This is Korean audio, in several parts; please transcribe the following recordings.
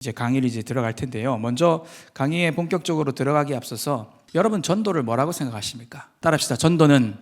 이제 강의를 들어갈 텐데요. 먼저 강의에 본격적으로 들어가기에 앞서서 여러분 전도를 뭐라고 생각하십니까? 따라합시다. 전도는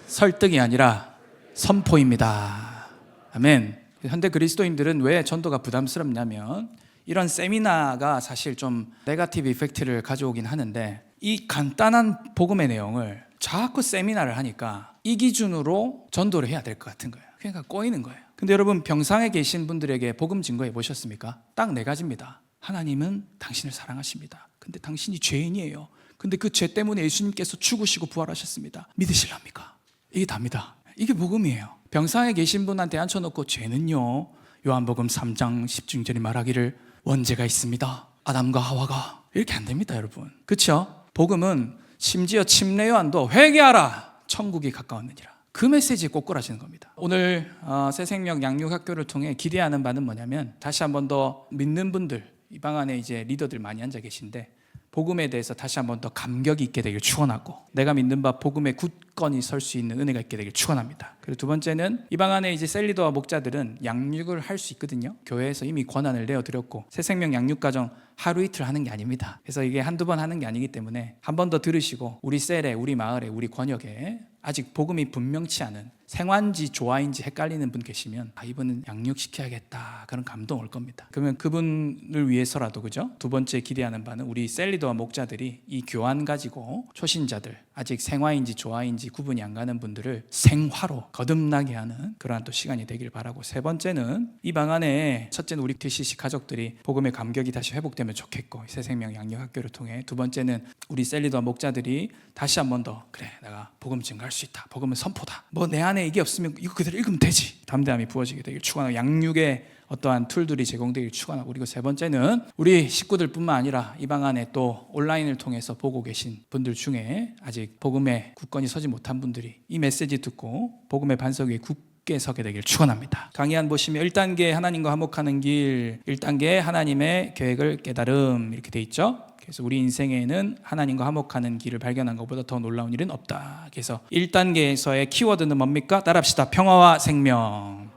설득이 아니라 선포입니다. 아멘. 현대 그리스도인들은 왜 전도가 부담스럽냐면 이런 세미나가 사실 좀 네거티브 이펙트를 가져오긴 하는데 이 간단한 복음의 내용을 자꾸 세미나를 하니까 이 기준으로 전도를 해야 될 것 같은 거예요. 그러니까 꼬이는 거예요. 근데 여러분 병상에 계신 분들에게 복음 증거해 보셨습니까? 딱 네 가지입니다. 하나님은 당신을 사랑하십니다. 근데 당신이 죄인이에요. 근데 그 죄 때문에 예수님께서 죽으시고 부활하셨습니다. 믿으실랍니까? 이게 답니다. 이게 복음이에요. 병상에 계신 분한테 앉혀놓고 죄는요, 요한복음 3장 10중절이 말하기를 원죄가 있습니다. 아담과 하와가. 이렇게 안 됩니다, 여러분. 그렇죠? 복음은 심지어 침례 요한도 회개하라, 천국이 가까웠느니라. 그 메시지에 꼬꾸라지는 겁니다. 오늘 새생명 양육학교를 통해 기대하는 바는 뭐냐면 다시 한 번 더 믿는 분들, 이 방 안에 이제 리더들 많이 앉아 계신데 복음에 대해서 다시 한 번 더 감격이 있게 되길 축원하고 내가 믿는 바 복음에 굳건히 설 수 있는 은혜가 있게 되길 축원합니다. 그리고 두 번째는 이 방 안에 이제 셀리더와 목자들은 양육을 할 수 있거든요. 교회에서 이미 권한을 내어드렸고 새생명 양육가정 하루 이틀 하는 게 아닙니다. 그래서 이게 한두 번 하는 게 아니기 때문에 한 번 더 들으시고 우리 셀에, 우리 마을에, 우리 권역에 아직 복음이 분명치 않은 생화인지 조화인지 헷갈리는 분 계시면 이분은 양육시켜야겠다, 그런 감동 올 겁니다. 그러면 그분을 위해서라도, 그죠? 두 번째 기대하는 바는 우리 셀리더와 목자들이 이 교환 가지고 초신자들, 아직 생화인지 조화인지 구분이 안 가는 분들을 생화로 거듭나게 하는 그러한 또 시간이 되길 바라고, 세 번째는 이 방 안에 첫째는 우리 TCC 가족들이 복음의 감격이 다시 회복되면 좋겠고 새생명 양육학교를 통해, 두 번째는 우리 셀리더와 목자들이 다시 한 번 더 그래, 내가 복음 증거할 수 있다, 복음은 선포다, 뭐 내 안에 이게 없으면 이거 그대로 읽으면 되지, 담대함이 부어지게 되길 축원하고 양육의 어떠한 툴들이 제공되길 축원하고, 그리고 세 번째는 우리 식구들뿐만 아니라 이 방 안에 또 온라인을 통해서 보고 계신 분들 중에 아직 복음에 굳건히 서지 못한 분들이 이 메시지 듣고 복음의 반석 위에 굳게 서게 되길 축원합니다. 강의안 보시면 1단계 하나님과 화목하는 길, 1단계 하나님의 계획을 깨달음, 이렇게 돼 있죠. 그래서 우리 인생에는 하나님과 화목하는 길을 발견한 것보다 더 놀라운 일은 없다. 그래서 1단계에서의 키워드는 뭡니까? 따라합시다. 평화와 생명.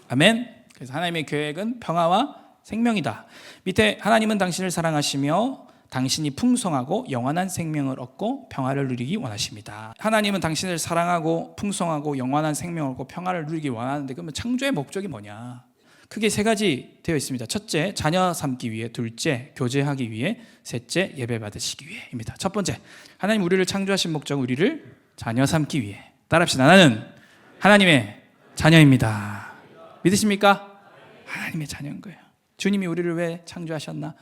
아멘. 그래서 하나님의 계획은 평화와 생명이다. 밑에 하나님은 당신을 사랑하시며 당신이 풍성하고 영원한 생명을 얻고 평화를 누리기 원하십니다. 하나님은 당신을 사랑하고 풍성하고 영원한 생명을 얻고 평화를 누리기 원하는데, 그러면 창조의 목적이 뭐냐? 크게 세 가지 되어 있습니다. 첫째, 자녀 삼기 위해. 둘째, 교제하기 위해. 셋째, 예배 받으시기 위해입니다. 첫 번째, 하나님 우리를 창조하신 목적은 우리를 자녀 삼기 위해. 따라합시다. 나는 하나님의 자녀입니다. 믿으십니까? 하나님의 자녀인 거예요. 주님이 우리를 왜 창조하셨나?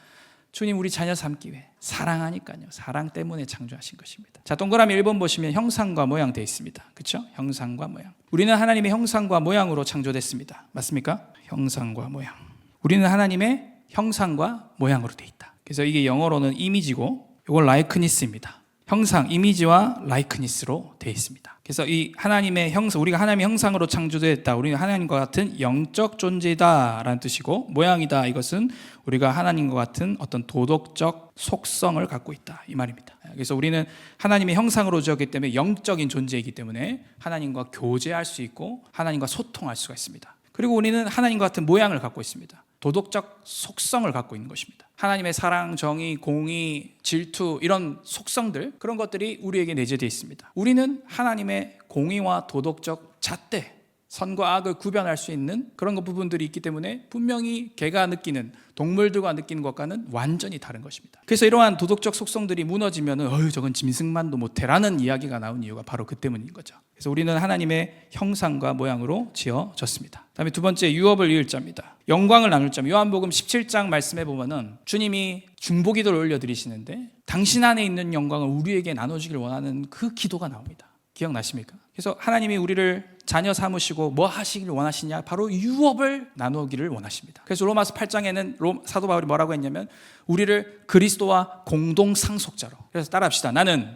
주님 우리 자녀 삼기 위해, 사랑하니까요. 사랑 때문에 창조하신 것입니다. 자, 동그라미 1번 보시면 형상과 모양 되어 있습니다. 그렇죠? 형상과 모양. 우리는 하나님의 형상과 모양으로 창조됐습니다. 맞습니까? 형상과 모양. 우리는 하나님의 형상과 모양으로 되어 있다. 그래서 이게 영어로는 이미지고 이건 라이크니스입니다. 형상, 이미지와 라이크니스로 되어 있습니다. 그래서 이 하나님의 형상, 우리가 하나님의 형상으로 창조되었다, 우리는 하나님과 같은 영적 존재다 라는 뜻이고, 모양이다, 이것은 우리가 하나님과 같은 어떤 도덕적 속성을 갖고 있다, 이 말입니다. 그래서 우리는 하나님의 형상으로 지었기 때문에 영적인 존재이기 때문에 하나님과 교제할 수 있고 하나님과 소통할 수가 있습니다. 그리고 우리는 하나님과 같은 모양을 갖고 있습니다. 도덕적 속성을 갖고 있는 것입니다. 하나님의 사랑, 정의, 공의, 질투, 이런 속성들, 그런 것들이 우리에게 내재되어 있습니다. 우리는 하나님의 공의와 도덕적 잣대, 선과 악을 구별할 수 있는 그런 부분들이 있기 때문에 분명히 개가 느끼는, 동물들과 느끼는 것과는 완전히 다른 것입니다. 그래서 이러한 도덕적 속성들이 무너지면 저건 짐승만도 못해라는 이야기가 나온 이유가 바로 그 때문인 거죠. 그래서 우리는 하나님의 형상과 모양으로 지어졌습니다. 다음에 두 번째, 유업을 이을 자입니다. 영광을 나눌 자. 요한복음 17장 말씀에 보면은 주님이 중보기도를 올려드리시는데 당신 안에 있는 영광을 우리에게 나눠주길 원하는 그 기도가 나옵니다. 기억나십니까? 그래서 하나님이 우리를 자녀 삼으시고 뭐 하시길 원하시냐? 바로 유업을 나누기를 원하십니다. 그래서 로마서 8장에는 사도 바울이 뭐라고 했냐면 우리를 그리스도와 공동 상속자로. 그래서 따라합시다. 나는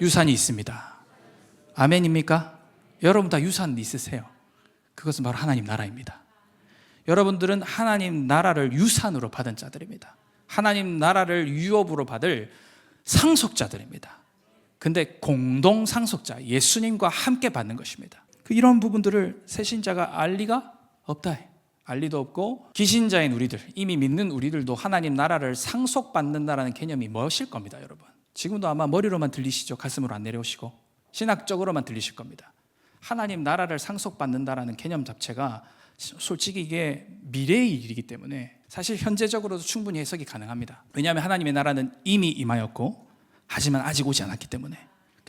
유산이 있습니다. 아멘입니까? 여러분 다 유산 있으세요. 그것은 바로 하나님 나라입니다. 여러분들은 하나님 나라를 유산으로 받은 자들입니다. 하나님 나라를 유업으로 받을 상속자들입니다. 근데 공동 상속자, 예수님과 함께 받는 것입니다. 이런 부분들을 새신자가 알 리가 없다. 알 리도 없고 기신자인 우리들, 이미 믿는 우리들도 하나님 나라를 상속받는다라는 개념이 무엇일 겁니다, 여러분. 지금도 아마 머리로만 들리시죠? 가슴으로 안 내려오시고 신학적으로만 들리실 겁니다. 하나님 나라를 상속받는다라는 개념 자체가 솔직히 이게 미래의 일이기 때문에 사실 현재적으로도 충분히 해석이 가능합니다. 왜냐하면 하나님의 나라는 이미 임하였고 하지만 아직 오지 않았기 때문에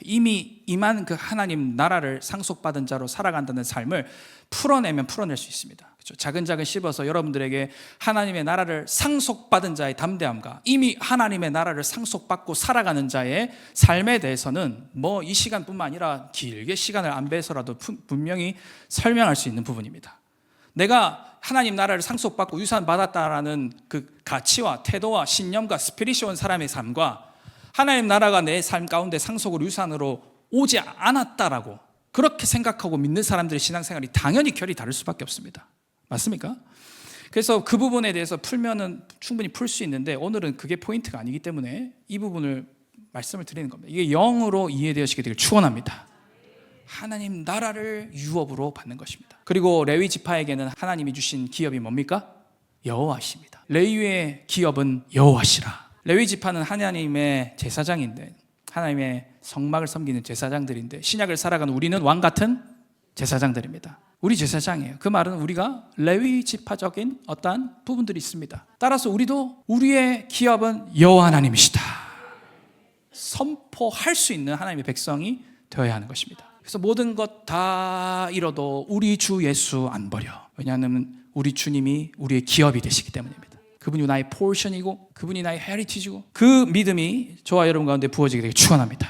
이미 임한 그 하나님 나라를 상속받은 자로 살아간다는 삶을 풀어내면 풀어낼 수 있습니다. 그렇죠? 자근자근 씹어서 여러분들에게 하나님의 나라를 상속받은 자의 담대함과 이미 하나님의 나라를 상속받고 살아가는 자의 삶에 대해서는 뭐 이 시간뿐만 아니라 길게 시간을 안 빼서라도 분명히 설명할 수 있는 부분입니다. 내가 하나님 나라를 상속받고 유산받았다라는 그 가치와 태도와 신념과 스피릿이 온 사람의 삶과 하나님 나라가 내 삶 가운데 상속으로 유산으로 오지 않았다라고 그렇게 생각하고 믿는 사람들의 신앙생활이 당연히 결이 다를 수밖에 없습니다. 맞습니까? 그래서 그 부분에 대해서 풀면은 충분히 풀 수 있는데 오늘은 그게 포인트가 아니기 때문에 이 부분을 말씀을 드리는 겁니다. 이게 영으로 이해되시게 되길 축원합니다. 하나님 나라를 유업으로 받는 것입니다. 그리고 레위 지파에게는 하나님이 주신 기업이 뭡니까? 여호와십니다. 레위의 기업은 여호와시라. 레위 지파는 하나님의 제사장인데 하나님의 성막을 섬기는 제사장들인데 신약을 살아가는 우리는 왕 같은 제사장들입니다. 우리 제사장이에요. 그 말은 우리가 레위 지파적인 어떠한 부분들이 있습니다. 따라서 우리도 우리의 기업은 여호와 하나님이시다 선포할 수 있는 하나님의 백성이 되어야 하는 것입니다. 그래서 모든 것 다 잃어도 우리 주 예수 안 버려. 왜냐하면 우리 주님이 우리의 기업이 되시기 때문입니다. 그분이 나의 포션이고 그분이 나의 헤리티지고 그 믿음이 저와 여러분 가운데 부어지게 되길 축원합니다.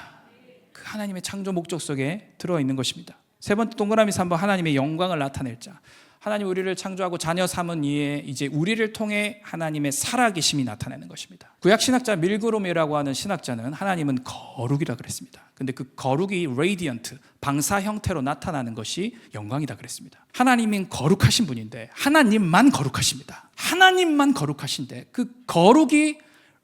그 하나님의 창조 목적 속에 들어있는 것입니다. 세 번째 동그라미 3번 하나님의 영광을 나타낼 자. 하나님 우리를 창조하고 자녀 삼은 이에 이제 우리를 통해 하나님의 살아계심이 나타나는 것입니다. 구약 신학자 밀그롬이라고 하는 신학자는 하나님은 거룩이라 그랬습니다. 근데 그 거룩이 radiant, 방사 형태로 나타나는 것이 영광이다 그랬습니다. 하나님은 거룩하신 분인데 하나님만 거룩하십니다. 하나님만 거룩하신데 그 거룩이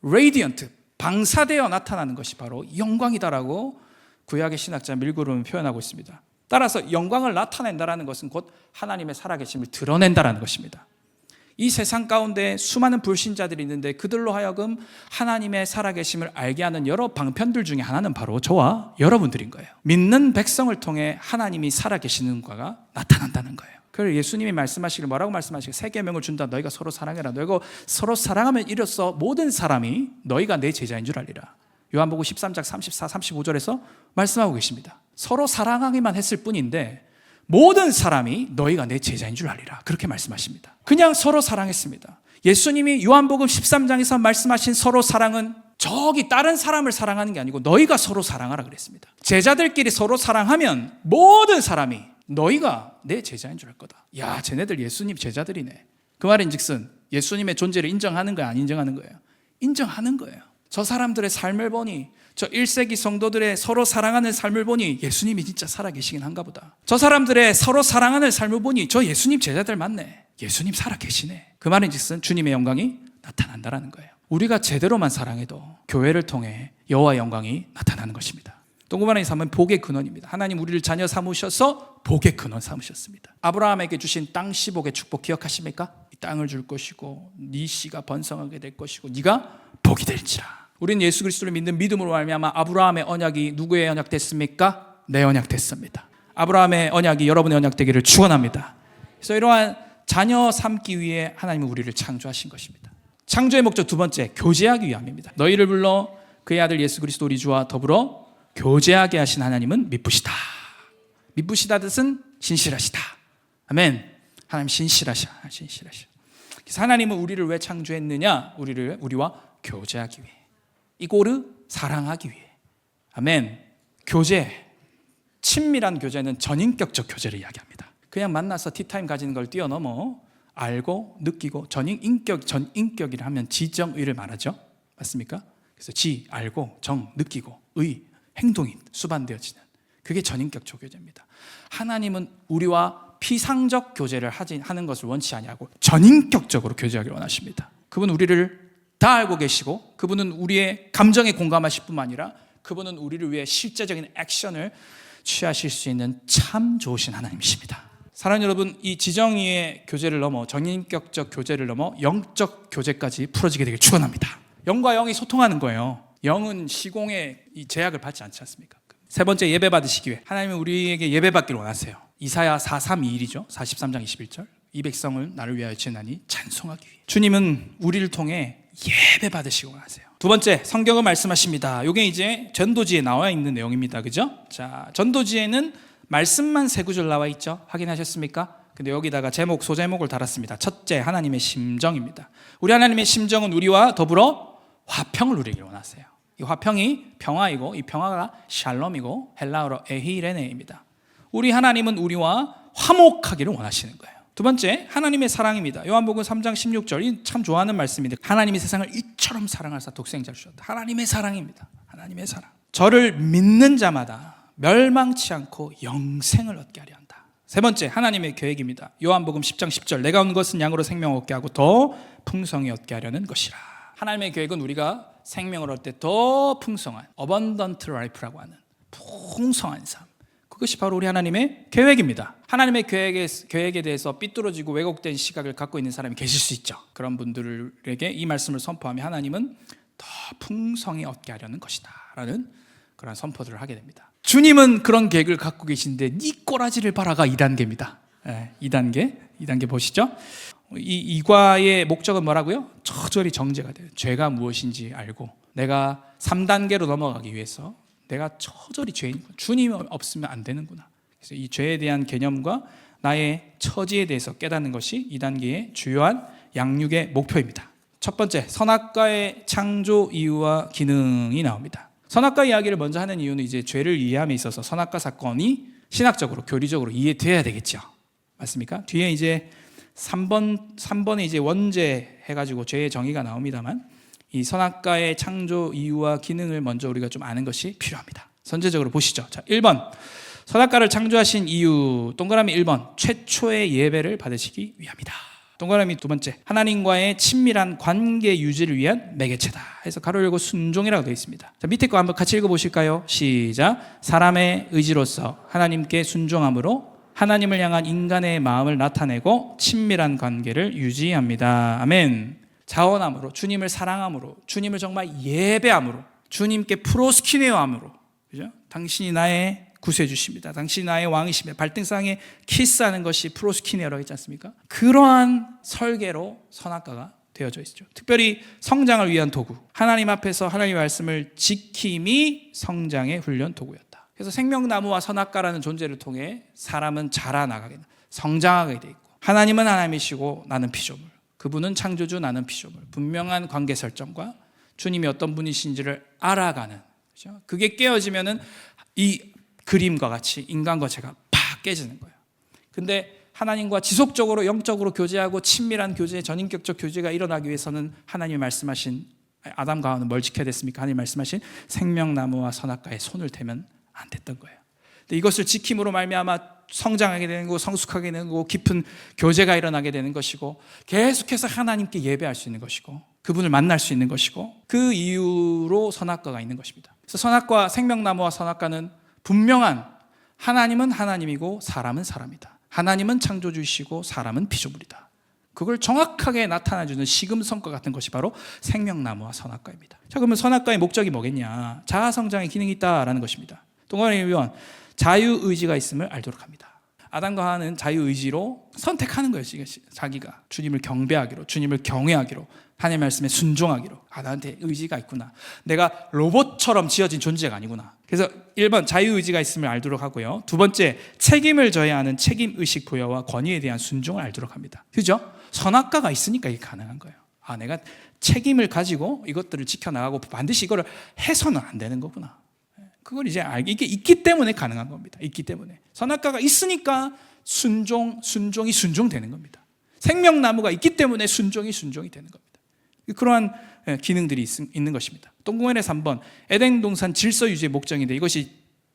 radiant, 방사되어 나타나는 것이 바로 영광이다라고 구약의 신학자 밀그롬은 표현하고 있습니다. 따라서 영광을 나타낸다라는 것은 곧 하나님의 살아계심을 드러낸다라는 것입니다. 이 세상 가운데 수많은 불신자들이 있는데 그들로 하여금 하나님의 살아계심을 알게 하는 여러 방편들 중에 하나는 바로 저와 여러분들인 거예요. 믿는 백성을 통해 하나님이 살아계시는 과가 나타난다는 거예요. 그래서 예수님이 말씀하시길 뭐라고 말씀하시길 세 계명을 준다. 너희가 서로 사랑해라. 너희가 서로 사랑하면 이로써 모든 사람이 너희가 내 제자인 줄 알리라. 요한복음 13장 34, 35절에서 말씀하고 계십니다. 서로 사랑하기만 했을 뿐인데 모든 사람이 너희가 내 제자인 줄 알리라. 그렇게 말씀하십니다. 그냥 서로 사랑했습니다. 예수님이 요한복음 13장에서 말씀하신 서로 사랑은 저기 다른 사람을 사랑하는 게 아니고 너희가 서로 사랑하라 그랬습니다. 제자들끼리 서로 사랑하면 모든 사람이 너희가 내 제자인 줄 알 거다. 야, 쟤네들 예수님 제자들이네. 그 말인즉슨 예수님의 존재를 인정하는 거야, 안 인정하는 거예요? 인정하는 거예요. 저 사람들의 삶을 보니, 저 1세기 성도들의 서로 사랑하는 삶을 보니 예수님이 진짜 살아계시긴 한가 보다. 저 사람들의 서로 사랑하는 삶을 보니 저 예수님 제자들 맞네. 예수님 살아계시네. 그 말인즉슨 주님의 영광이 나타난다라는 거예요. 우리가 제대로만 사랑해도 교회를 통해 여호와의 영광이 나타나는 것입니다. 동그라미 3은 복의 근원입니다. 하나님 우리를 자녀 삼으셔서 복의 근원 삼으셨습니다. 아브라함에게 주신 땅 10억의 축복 기억하십니까? 이 땅을 줄 것이고 네 씨가 번성하게 될 것이고 네가 복이 될지라. 우리는 예수 그리스도를 믿는 믿음으로 말미암아 아브라함의 언약이 누구의 언약 됐습니까? 내 언약 됐습니다. 아브라함의 언약이 여러분의 언약 되기를 축원합니다. 그래서 이러한 자녀 삼기 위해 하나님은 우리를 창조하신 것입니다. 창조의 목적 두 번째, 교제하기 위함입니다. 너희를 불러 그의 아들 예수 그리스도 우리 주와 더불어 교제하게 하신 하나님은 미쁘시다. 미쁘시다 뜻은 신실하시다. 아멘. 하나님 신실하셔. 그래서 하나님은 우리를 왜 창조했느냐? 우리와 교제하기 위해. 이고르 사랑하기 위해. 아멘. 교제, 친밀한 교제는 전인격적 교제를 이야기합니다. 그냥 만나서 티타임 가지는 걸 뛰어넘어 알고 느끼고 전인격이라 하면 지정의를 말하죠. 맞습니까? 그래서 지, 알고, 정, 느끼고, 의, 행동이 수반되어지는 그게 전인격적 교제입니다. 하나님은 우리와 피상적 교제를 하는 것을 원치 아니하고 전인격적으로 교제하기를 원하십니다. 그분은 우리를 다 알고 계시고 그분은 우리의 감정에 공감하실 뿐만 아니라 그분은 우리를 위해 실제적인 액션을 취하실 수 있는 참 좋으신 하나님이십니다. 사랑하는 여러분, 이 지정의의 교제를 넘어 전인격적 교제를 넘어 영적 교제까지 풀어지게 되길 축원합니다. 영과 영이 소통하는 거예요. 영은 시공의 이 제약을 받지 않지 않습니까? 세 번째, 예배 받으시기 위해 하나님은 우리에게 예배 받기를 원하세요. 이사야 43:21이죠. 43장 21절. 이 백성을 나를 위하여 지으나니 찬송하기 위해. 주님은 우리를 통해 예배 받으시기 원하세요. 두 번째, 성경은 말씀하십니다. 이게 이제 전도지에 나와 있는 내용입니다. 그죠? 자, 전도지에는 말씀만 세 구절 나와 있죠. 확인하셨습니까? 근데 여기다가 제목, 소제목을 달았습니다. 첫째, 하나님의 심정입니다. 우리 하나님의 심정은 우리와 더불어 화평을 누리길 원하세요. 이 화평이 평화이고 이 평화가 샬롬이고 헬라어로 에히레네입니다. 우리 하나님은 우리와 화목하기를 원하시는 거예요. 두 번째, 하나님의 사랑입니다. 요한복음 3장 16절, 참 좋아하는 말씀인데, 하나님이 세상을 이처럼 사랑하사 독생자를 주셨다. 하나님의 사랑입니다. 하나님의 사랑. 저를 믿는 자마다 멸망치 않고 영생을 얻게 하려 한다. 세 번째, 하나님의 계획입니다. 요한복음 10장 10절, 내가 온 것은 양으로 생명을 얻게 하고 더 풍성히 얻게 하려는 것이라. 하나님의 계획은 우리가 생명을 얻을 때 더 풍성한 abundant life라고 하는 풍성한 삶, 그것이 바로 우리 하나님의 계획입니다. 하나님의 계획에 대해서 삐뚤어지고 왜곡된 시각을 갖고 있는 사람이 계실 수 있죠. 그런 분들에게 이 말씀을 선포하며 하나님은 더 풍성히 얻게 하려는 것이다 라는 그런 선포들을 하게 됩니다. 주님은 그런 계획을 갖고 계신데 네 꼬라지를 봐라가 2단계입니다. 2단계 보시죠. 이 이과의 목적은 뭐라고요? 처절히 정죄가 돼요. 죄가 무엇인지 알고 내가 3단계로 넘어가기 위해서 내가 처절히 죄인이구나, 주님이 없으면 안 되는구나. 그래서 이 죄에 대한 개념과 나의 처지에 대해서 깨닫는 것이 2단계의 주요한 양육의 목표입니다. 첫 번째, 선악과의 창조 이유와 기능이 나옵니다. 선악과 이야기를 먼저 하는 이유는 이제 죄를 이해함에 있어서 선악과 사건이 신학적으로 교리적으로 이해돼야 되겠죠. 맞습니까? 뒤에 이제 3번에 이제 원죄 해가지고 죄의 정의가 나옵니다만, 이 선악과의 창조 이유와 기능을 먼저 우리가 좀 아는 것이 필요합니다. 선제적으로 보시죠. 자, 1번, 선악과를 창조하신 이유, 동그라미 1번, 최초의 예배를 받으시기 위함이다. 동그라미 두 번째, 하나님과의 친밀한 관계 유지를 위한 매개체다 해서 가로 열고 순종이라고 되어 있습니다. 자, 밑에 거 한번 같이 읽어보실까요? 시작. 사람의 의지로서 하나님께 순종함으로 하나님을 향한 인간의 마음을 나타내고 친밀한 관계를 유지합니다. 아멘. 자원함으로, 주님을 사랑함으로, 주님을 정말 예배함으로, 주님께 프로스키네어함으로, 그죠? 당신이 나의 구세주십니다. 당신이 나의 왕이십니다. 발등상에 키스하는 것이 프로스키네어라고 했지 않습니까? 그러한 설계로 선악과가 되어져 있죠. 특별히 성장을 위한 도구, 하나님 앞에서 하나님의 말씀을 지킴이 성장의 훈련 도구였다. 그래서 생명나무와 선악과라는 존재를 통해 사람은 자라나가게, 성장하게 돼 있고, 하나님은 하나님이시고 나는 피조물, 그분은 창조주, 나는 피조물, 분명한 관계 설정과 주님이 어떤 분이신지를 알아가는, 그렇죠? 그게 깨어지면은 이 그림과 같이 인간과 죄가 팍 깨지는 거예요. 근데 하나님과 지속적으로 영적으로 교제하고 친밀한 교제, 전인격적 교제가 일어나기 위해서는 하나님이 말씀하신, 아담과 하와는 뭘 지켜야 됐습니까? 하나님이 말씀하신 생명나무와 선악과에 손을 대면 안 됐던 거예요. 근데 이것을 지킴으로 말미암아 성장하게 되는 거고, 성숙하게 되는 거고, 깊은 교제가 일어나게 되는 것이고, 계속해서 하나님께 예배할 수 있는 것이고, 그분을 만날 수 있는 것이고, 그 이유로 선악과가 있는 것입니다. 그래서 선악과, 생명나무와 선악과는 분명한, 하나님은 하나님이고 사람은 사람이다. 하나님은 창조주이시고 사람은 피조물이다. 그걸 정확하게 나타내주는 시금성과 같은 것이 바로 생명나무와 선악과입니다. 자, 그러면 선악과의 목적이 뭐겠냐? 자아성장의 기능이 있다라는 것입니다. 동그라미 1번, 자유의지가 있음을 알도록 합니다. 아담과 하와는 자유의지로 선택하는 거예요. 자기가 주님을 경배하기로, 주님을 경외하기로, 하나님의 말씀에 순종하기로. 나한테 의지가 있구나, 내가 로봇처럼 지어진 존재가 아니구나. 그래서 1번, 자유의지가 있음을 알도록 하고요. 두 번째, 책임을 져야 하는 책임의식 부여와 권위에 대한 순종을 알도록 합니다. 그죠? 선악과가 있으니까 이게 가능한 거예요. 내가 책임을 가지고 이것들을 지켜나가고 반드시 이거를 해서는 안 되는 거구나. 그걸 이제 이게 있기 때문에 가능한 겁니다. 있기 때문에. 선악과가 있으니까 순종이 순종되는 겁니다. 생명나무가 있기 때문에 순종이 되는 겁니다. 그러한 기능들이 있는 것입니다. 동공원의 3번, 에덴 동산 질서 유지의 목적인데 이것이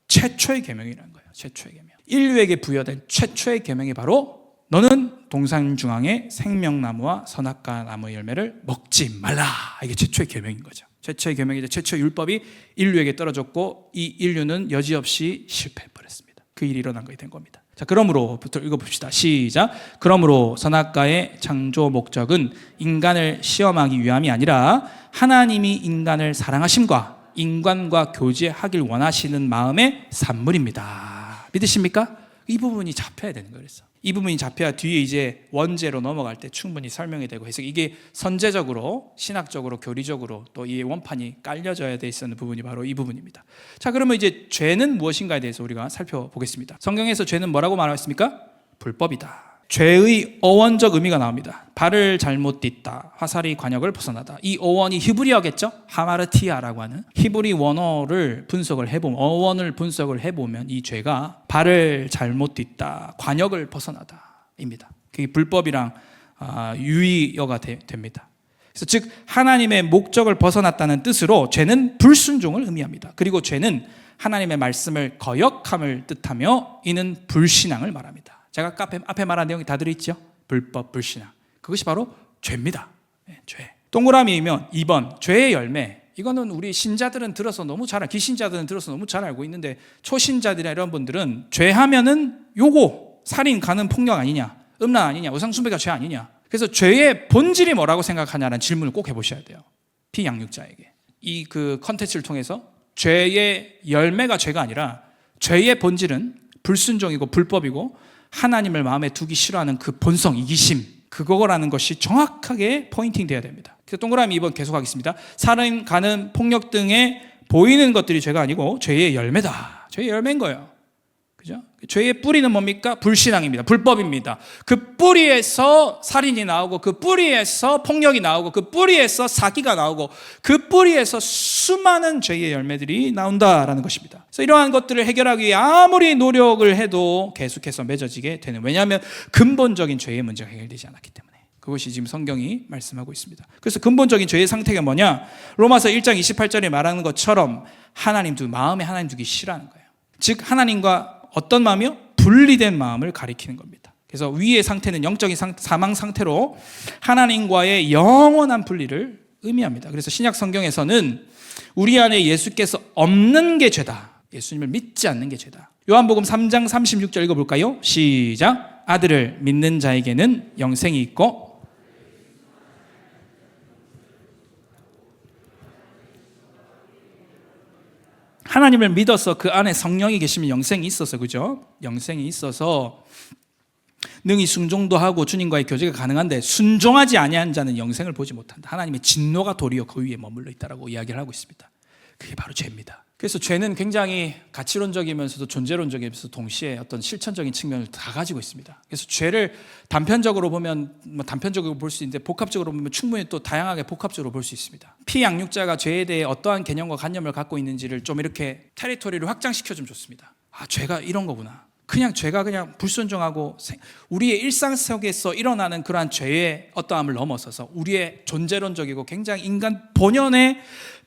최초의 계명이라는 거예요. 최초의 계명. 인류에게 부여된 최초의 계명이 바로 너는 동산 중앙의 생명나무와 선악과 나무의 열매를 먹지 말라. 이게 최초의 계명인 거죠. 최초의 계명이자 최초의 율법이 인류에게 떨어졌고 이 인류는 여지없이 실패해버렸습니다. 그 일이 일어난 것이 된 겁니다. 자, 그러므로부터 읽어봅시다. 시작. 그러므로 선악과의 창조 목적은 인간을 시험하기 위함이 아니라 하나님이 인간을 사랑하심과 인간과 교제하길 원하시는 마음의 산물입니다. 믿으십니까? 이 부분이 잡혀야 되는 거예요. 그래서 이 부분이 잡혀야 뒤에 이제 원제로 넘어갈 때 충분히 설명이 되고 해서 이게 선제적으로, 신학적으로, 교리적으로 또 이 원판이 깔려져야 돼 있는 부분이 바로 이 부분입니다. 자, 그러면 이제 죄는 무엇인가에 대해서 우리가 살펴보겠습니다. 성경에서 죄는 뭐라고 말했습니까? 불법이다. 죄의 어원적 의미가 나옵니다. 발을 잘못 딛다, 화살이 관역을 벗어나다. 이 어원이 히브리어겠죠? 하마르티아라고 하는 히브리 원어를 분석을 해보면, 어원을 분석을 해보면 이 죄가 발을 잘못 딛다, 관역을 벗어나다입니다. 그게 불법이랑 유의어가 됩니다. 그래서 즉 하나님의 목적을 벗어났다는 뜻으로 죄는 불순종을 의미합니다. 그리고 죄는 하나님의 말씀을 거역함을 뜻하며 이는 불신앙을 말합니다. 제가 앞에 말한 내용이 다 들어있죠? 불법, 불신앙. 그것이 바로 죄입니다. 죄. 동그라미이면 2번, 죄의 열매. 이거는 우리 신자들은 들어서 너무 기신자들은 들어서 너무 잘 알고 있는데 초신자들이나 이런 분들은 죄하면은 요거 살인, 간음, 폭력 아니냐, 음란 아니냐, 우상숭배가 죄 아니냐. 그래서 죄의 본질이 뭐라고 생각하냐는 질문을 꼭 해보셔야 돼요. 피양육자에게. 이 컨텐츠를 통해서 죄의 열매가 죄가 아니라 죄의 본질은 불순종이고 불법이고 하나님을 마음에 두기 싫어하는 그 본성, 이기심, 그거라는 것이 정확하게 포인팅 돼야 됩니다. 그래서 동그라미 2번 계속하겠습니다. 살인, 간음, 폭력 등의 보이는 것들이 죄가 아니고 죄의 열매다. 죄의 열매인 거예요. 그죠? 죄의 뿌리는 뭡니까? 불신앙입니다. 불법입니다. 그 뿌리에서 살인이 나오고 그 뿌리에서 폭력이 나오고 그 뿌리에서 사기가 나오고 그 뿌리에서 수많은 죄의 열매들이 나온다라는 것입니다. 그래서 이러한 것들을 해결하기 위해 아무리 노력을 해도 계속해서 맺어지게 되는, 왜냐하면 근본적인 죄의 문제가 해결되지 않았기 때문에. 그것이 지금 성경이 말씀하고 있습니다. 그래서 근본적인 죄의 상태가 뭐냐? 로마서 1장 28절에 말하는 것처럼 마음에 하나님 두기 싫어하는 거예요. 즉 하나님과 어떤 마음이요? 분리된 마음을 가리키는 겁니다. 그래서 위의 상태는 영적인 사망 상태로 하나님과의 영원한 분리를 의미합니다. 그래서 신약 성경에서는 우리 안에 예수께서 없는 게 죄다, 예수님을 믿지 않는 게 죄다. 요한복음 3장 36절 읽어볼까요? 시작. 아들을 믿는 자에게는 영생이 있고 하나님을 믿어서 그 안에 성령이 계시면 영생이 있어서, 그죠? 영생이 있어서 능히 순종도 하고 주님과의 교제가 가능한데 순종하지 아니한 자는 영생을 보지 못한다. 하나님의 진노가 도리어 그 위에 머물러 있다라고 이야기를 하고 있습니다. 그게 바로 죄입니다. 그래서 죄는 굉장히 가치론적이면서도 존재론적이면서 동시에 어떤 실천적인 측면을 다 가지고 있습니다. 그래서 죄를 단편적으로 보면 단편적으로 볼 수 있는데 복합적으로 보면 충분히 또 다양하게 복합적으로 볼 수 있습니다. 피양육자가 죄에 대해 어떠한 개념과 관념을 갖고 있는지를 좀 이렇게 테리토리를 확장시켜주면 좋습니다. 죄가 이런 거구나. 죄가 그냥 불순종하고 우리의 일상 속에서 일어나는 그러한 죄의 어떠함을 넘어서서 우리의 존재론적이고 굉장히 인간 본연의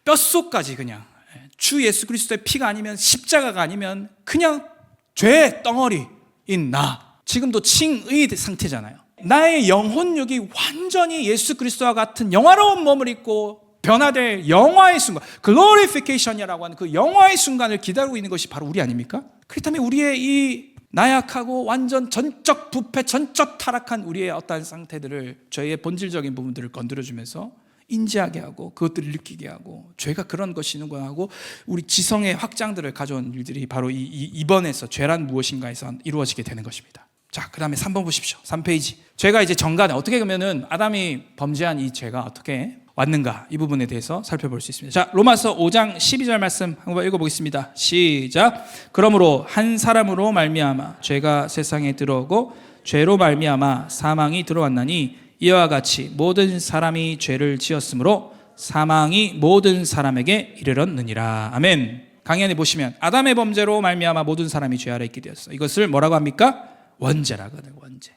뼛속까지 그냥 주 예수 그리스도의 피가 아니면 십자가가 아니면 그냥 죄의 덩어리인 나, 지금도 칭의 상태잖아요. 나의 영혼육이 완전히 예수 그리스도와 같은 영화로운 몸을 입고 변화될 영화의 순간, 글로리피케이션이라고 하는 그 영화의 순간을 기다리고 있는 것이 바로 우리 아닙니까? 그렇다면 우리의 이 나약하고 완전 전적 부패, 전적 타락한 우리의 어떠한 상태들을, 죄의 본질적인 부분들을 건드려주면서 인지하게 하고 그것들을 느끼게 하고 죄가 그런 것이 있는구나 하고 우리 지성의 확장들을 가져온 일들이 바로 이번에서 죄란 무엇인가에서 이루어지게 되는 것입니다. 자, 그 다음에 3번 보십시오. 3페이지. 죄가 이제 정간에 어떻게 그러면은 아담이 범죄한 이 죄가 어떻게 왔는가, 이 부분에 대해서 살펴볼 수 있습니다. 자, 로마서 5장 12절 말씀 한번 읽어보겠습니다. 시작. 그러므로 한 사람으로 말미암아 죄가 세상에 들어오고 죄로 말미암아 사망이 들어왔나니 이와 같이 모든 사람이 죄를 지었으므로 사망이 모든 사람에게 이르렀느니라. 아멘. 강의 안에 보시면 아담의 범죄로 말미암아 모든 사람이 죄 아래 있게 되었어. 이것을 뭐라고 합니까? 원죄라고 하는, 원죄.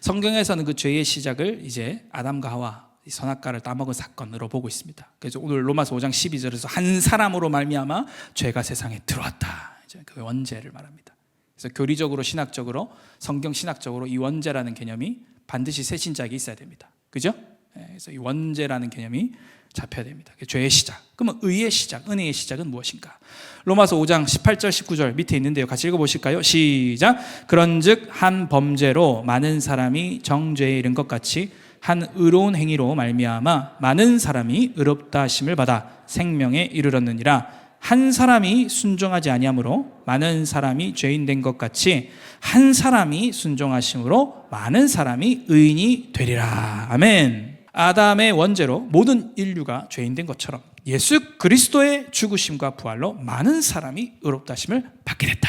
성경에서는 그 죄의 시작을 이제 아담과 하와 선악과를 따먹은 사건으로 보고 있습니다. 그래서 오늘 로마서 5장 12절에서 한 사람으로 말미암아 죄가 세상에 들어왔다, 이제 그 원죄를 말합니다. 그래서 교리적으로, 신학적으로, 성경 신학적으로 이 원죄라는 개념이 반드시 새 신자에게 있어야 됩니다. 그죠? 그래서 이 원죄라는 개념이 잡혀야 됩니다. 죄의 시작. 그러면 의의 시작, 은혜의 시작은 무엇인가? 로마서 5장 18절 19절 밑에 있는데요. 같이 읽어보실까요? 시작. 그런즉 한 범죄로 많은 사람이 정죄에 이른 것 같이 한 의로운 행위로 말미암아 많은 사람이 의롭다 하심을 받아 생명에 이르렀느니라. 한 사람이 순종하지 아니함으로 많은 사람이 죄인 된 것 같이 한 사람이 순종하심으로 많은 사람이 의인이 되리라. 아멘. 아담의 원죄로 모든 인류가 죄인 된 것처럼 예수 그리스도의 죽으심과 부활로 많은 사람이 의롭다 하심을 받게 됐다.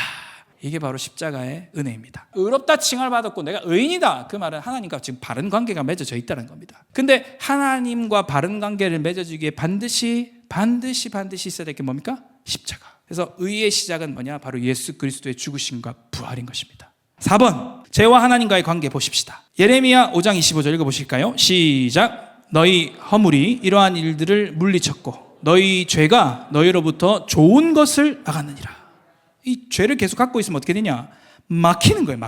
이게 바로 십자가의 은혜입니다. 의롭다 칭을 받았고 내가 의인이다. 그 말은 하나님과 지금 바른 관계가 맺어져 있다는 겁니다. 근데 하나님과 바른 관계를 맺어주기에 반드시 있어야 될 게 뭡니까? 십자가. 그래서 의의 시작은 뭐냐? 바로 예수 그리스도의 죽으심과 부활인 것입니다. 4번, 죄와 하나님과의 관계 보십시다. 예레미야 5장 25절 읽어보실까요? 시작. 너희 허물이 이러한 일들을 물리쳤고 너희 죄가 너희로부터 좋은 것을 막았느니라. 이 죄를 계속 갖고 있으면 어떻게 되냐? 막히는 거예요.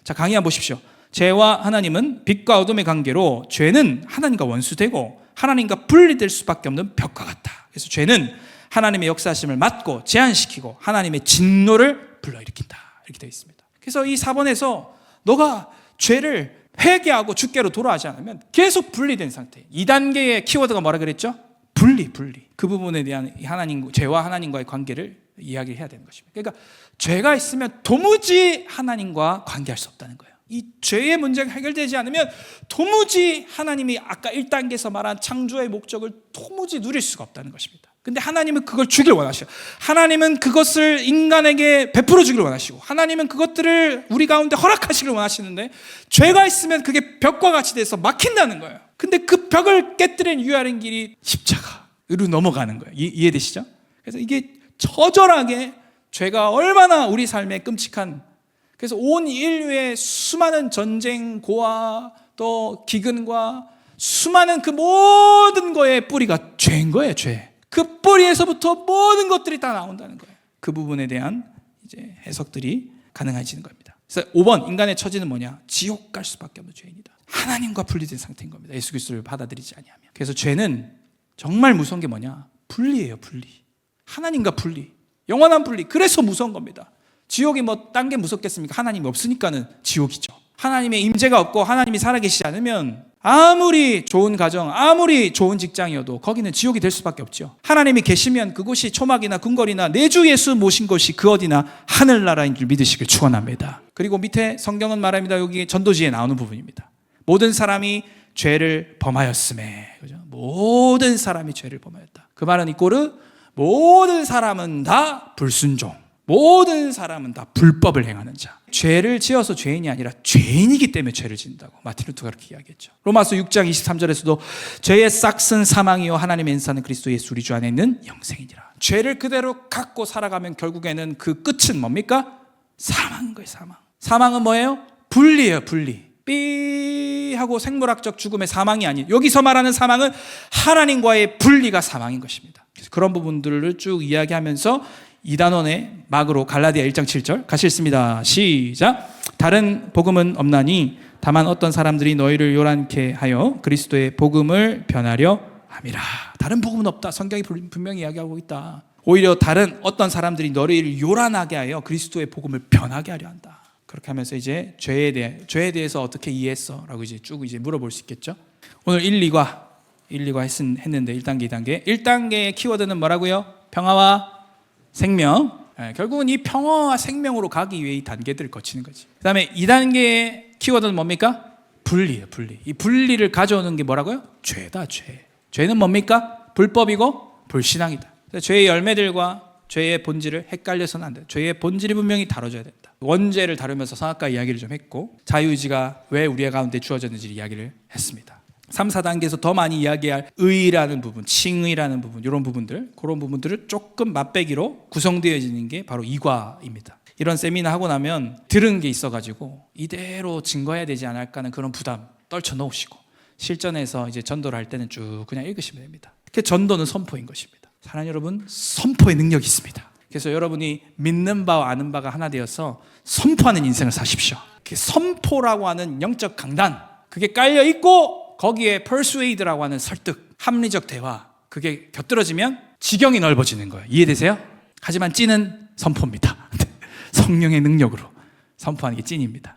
자, 강의 한번 보십시오. 죄와 하나님은 빛과 어둠의 관계로 죄는 하나님과 원수되고 하나님과 분리될 수밖에 없는 벽과 같다. 그래서 죄는 하나님의 역사하심을 막고 제한시키고 하나님의 진노를 불러일으킨다. 이렇게 되어 있습니다. 그래서 이 4번에서 너가 죄를 회개하고 주께로 돌아가지 않으면 계속 분리된 상태. 2단계의 키워드가 뭐라 그랬죠? 분리. 그 부분에 대한 죄와 하나님과의 관계를 이야기를 해야 되는 것입니다. 그러니까 죄가 있으면 도무지 하나님과 관계할 수 없다는 거예요. 이 죄의 문제가 해결되지 않으면 도무지 하나님이 아까 1단계에서 말한 창조의 목적을 도무지 누릴 수가 없다는 것입니다. 근데 하나님은 그걸 주길 원하셔요. 하나님은 그것을 인간에게 베풀어 주길 원하시고 하나님은 그것들을 우리 가운데 허락하시길 원하시는데 죄가 있으면 그게 벽과 같이 돼서 막힌다는 거예요. 근데 그 벽을 깨뜨리는 유일한 길이 십자가로 넘어가는 거예요. 이해되시죠? 그래서 이게 처절하게 죄가 얼마나 우리 삶에 끔찍한, 그래서 온 인류의 수많은 전쟁, 고아, 또 기근과 수많은 그 모든 거의 뿌리가 죄인 거예요. 죄. 그 뿌리에서부터 모든 것들이 다 나온다는 거예요. 그 부분에 대한 이제 해석들이 가능해지는 겁니다. 그래서 5번, 인간의 처지는 뭐냐? 지옥 갈 수밖에 없는 죄인이다. 하나님과 분리된 상태인 겁니다. 예수 그리스도를 받아들이지 아니하면. 그래서 죄는 정말 무서운 게 뭐냐? 분리예요. 분리. 하나님과 분리, 영원한 분리. 그래서 무서운 겁니다. 지옥이 뭐 딴 게 무섭겠습니까? 하나님이 없으니까는 지옥이죠. 하나님의 임재가 없고 하나님이 살아계시지 않으면 아무리 좋은 가정, 아무리 좋은 직장이어도 거기는 지옥이 될 수밖에 없죠. 하나님이 계시면 그곳이 초막이나 궁궐이나 내 주 예수 모신 곳이 그 어디나 하늘나라인 줄 믿으시길 축원합니다. 그리고 밑에 성경은 말합니다. 여기 전도지에 나오는 부분입니다. 모든 사람이 죄를 범하였음에, 그죠? 모든 사람이 죄를 범하였다. 그 말은 이꼬르 모든 사람은 다 불순종, 모든 사람은 다 불법을 행하는 자. 죄를 지어서 죄인이 아니라 죄인이기 때문에 죄를 짓는다고 마틴 루터가 그렇게 이야기했죠. 로마서 6장 23절에서도 죄의 싹은 사망이요 하나님의 인사는 그리스도 예수 우리 주 안에 있는 영생이니라. 죄를 그대로 갖고 살아가면 결국에는 그 끝은 뭡니까? 사망인 거예요. 사망은 뭐예요? 분리예요. 분리. 삐 하고 생물학적 죽음의 사망이 아니에요. 여기서 말하는 사망은 하나님과의 분리가 사망인 것입니다. 그래서 그런 부분들을 쭉 이야기하면서 이단원의 막으로 갈라디아 1장 7절 같이 읽습니다. 시작. 다른 복음은 없나니 다만 어떤 사람들이 너희를 요란케 하여 그리스도의 복음을 변하려 함이라. 다른 복음은 없다. 성경이 분명히 이야기하고 있다. 오히려 다른 어떤 사람들이 너희를 요란하게 하여 그리스도의 복음을 변하게 하려 한다. 그렇게 하면서 이제 죄에 대해서 어떻게 이해했어? 라고 이제 쭉 이제 물어볼 수 있겠죠. 오늘 1, 2과 했는데 1단계, 2단계. 1단계의 키워드는 뭐라고요? 평화와 생명. 결국은 이 평화와 생명으로 가기 위해 이 단계들을 거치는 거지. 그 다음에 2단계의 키워드는 뭡니까? 분리예요. 분리. 이 분리를 가져오는 게 뭐라고요? 죄다. 죄는 뭡니까? 불법이고 불신앙이다. 죄의 열매들과 죄의 본질을 헷갈려서는 안 돼요. 죄의 본질이 분명히 다뤄져야 된다. 원죄를 다루면서 성악가 이야기를 좀 했고 자유의지가 왜 우리 가운데 주어졌는지 이야기를 했습니다. 3, 4단계에서 더 많이 이야기할 의라는 부분, 칭의라는 부분, 이런 부분들, 그런 부분들을 조금 맛배기로 구성되어지는 게 바로 이과입니다. 이런 세미나 하고 나면 들은 게 있어가지고 이대로 증거해야 되지 않을까 하는 그런 부담 떨쳐놓으시고 실전에서 이제 전도를 할 때는 쭉 그냥 읽으시면 됩니다. 전도는 선포인 것입니다. 사랑하는 여러분, 선포의 능력이 있습니다. 그래서 여러분이 믿는 바와 아는 바가 하나 되어서 선포하는 인생을 사십시오. 선포라고 하는 영적 강단, 그게 깔려 있고 거기에 persuade라고 하는 설득, 합리적 대화, 그게 곁들어지면 지경이 넓어지는 거예요. 이해되세요? 하지만 찐은 선포입니다. 성령의 능력으로 선포하는 게 찐입니다.